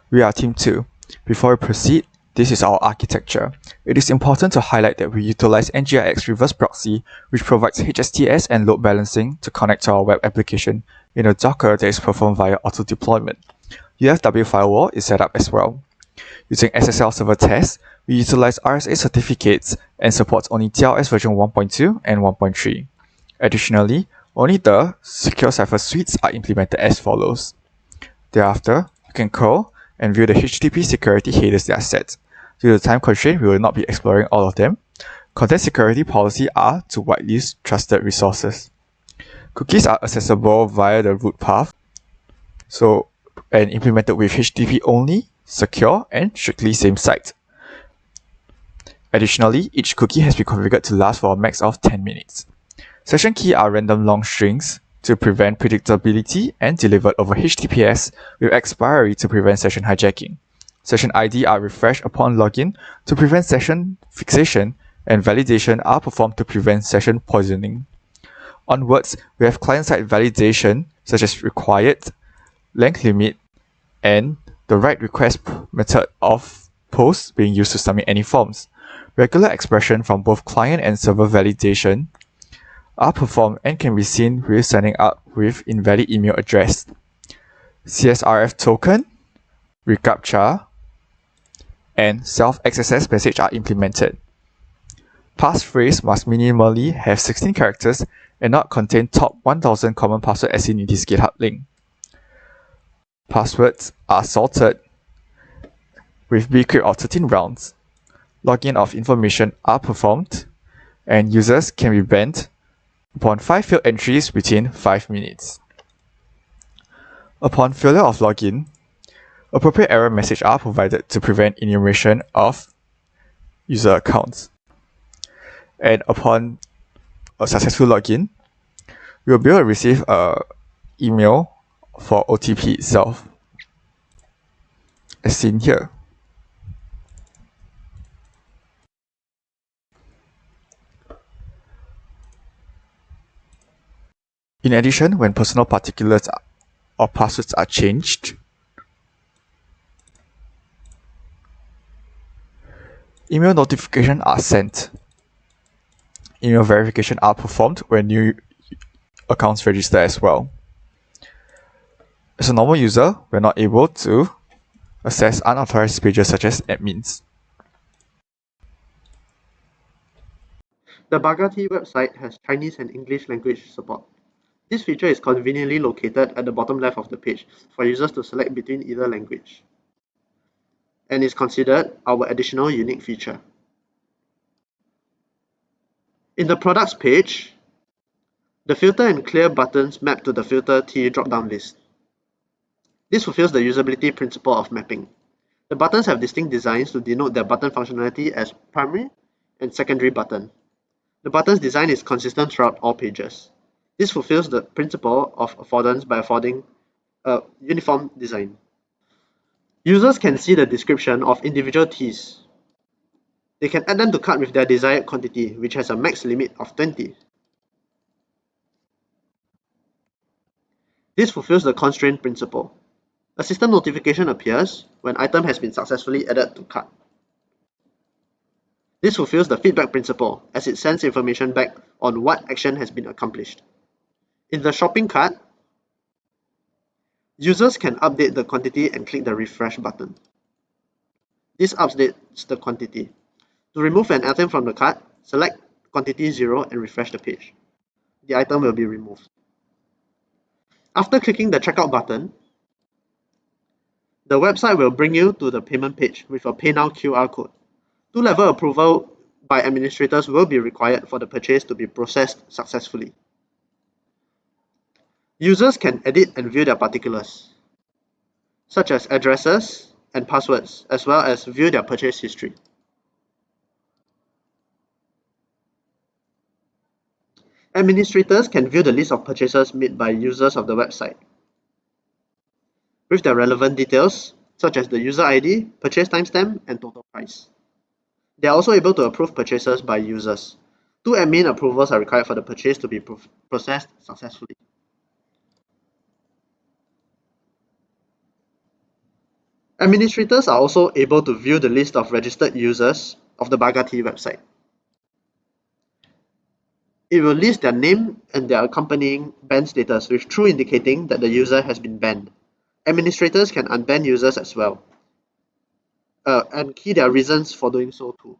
We are Team 2. Before we proceed, this is our architecture. It is important to highlight that we utilize NGIX reverse proxy, which provides HSTS and load balancing to connect to our web application in a Docker that is performed via auto-deployment. UFW firewall is set up as well. Using SSL server tests, we utilize RSA certificates and supports only TLS version 1.2 and 1.3. Additionally, only the secure cipher suites are implemented as follows. Thereafter, you can curl and view the HTTP security headers that are set. Due to time constraint, we will not be exploring all of them. Content security policy are to whitelist trusted resources. Cookies are accessible via the root path, and implemented with HTTP only, secure, and strictly same site. Additionally, each cookie has been configured to last for a max of 10 minutes. Session key are random long strings to prevent predictability and delivered over HTTPS with expiry to prevent session hijacking. Session ID are refreshed upon login to prevent session fixation, and validation are performed to prevent session poisoning. Onwards, we have client-side validation such as required, length limit, and the right request method of post being used to submit any forms. Regular expression from both client and server validation are performed and can be seen with signing up with invalid email address. CSRF token, reCAPTCHA, and self-XSS message are implemented. Passphrase must minimally have 16 characters and not contain top 1000 common password as seen in this GitHub link. Passwords are sorted with bcrypt of 13 rounds. Login of information are performed, and users can be banned upon 5 failed entries within 5 minutes. Upon failure of login, appropriate error message are provided to prevent enumeration of user accounts. And upon a successful login, we will be able to receive an email for OTP itself, as seen here. In addition, when personal particulars or passwords are changed, email notifications are sent. Email verification are performed when new accounts register as well. As a normal user, we're not able to access unauthorized pages such as admins. The Bagatea website has Chinese and English language support. This feature is conveniently located at the bottom left of the page for users to select between either language, and is considered our additional unique feature. In the products page, the filter and clear buttons map to the filter T drop-down list. This fulfills the usability principle of mapping. The buttons have distinct designs to denote their button functionality as primary and secondary button. The button's design is consistent throughout all pages. This fulfills the principle of affordance by affording a uniform design. Users can see the description of individual Ts. They can add them to cart with their desired quantity, which has a max limit of 20. This fulfills the constraint principle. A system notification appears when item has been successfully added to cart. This fulfills the feedback principle as it sends information back on what action has been accomplished. In the shopping cart, users can update the quantity and click the refresh button. This updates the quantity. To remove an item from the cart, select quantity 0 and refresh the page. The item will be removed. After clicking the checkout button, the website will bring you to the payment page with a Pay Now QR code. Two-level approval by administrators will be required for the purchase to be processed successfully. Users can edit and view their particulars, such as addresses and passwords, as well as view their purchase history. Administrators can view the list of purchases made by users of the website, with their relevant details, such as the user ID, purchase timestamp, and total price. They are also able to approve purchases by users. 2 admin approvals are required for the purchase to be processed successfully. Administrators are also able to view the list of registered users of the Bagatea website. It will list their name and their accompanying ban status, with true indicating that the user has been banned. Administrators can unban users as well, and key their reasons for doing so too.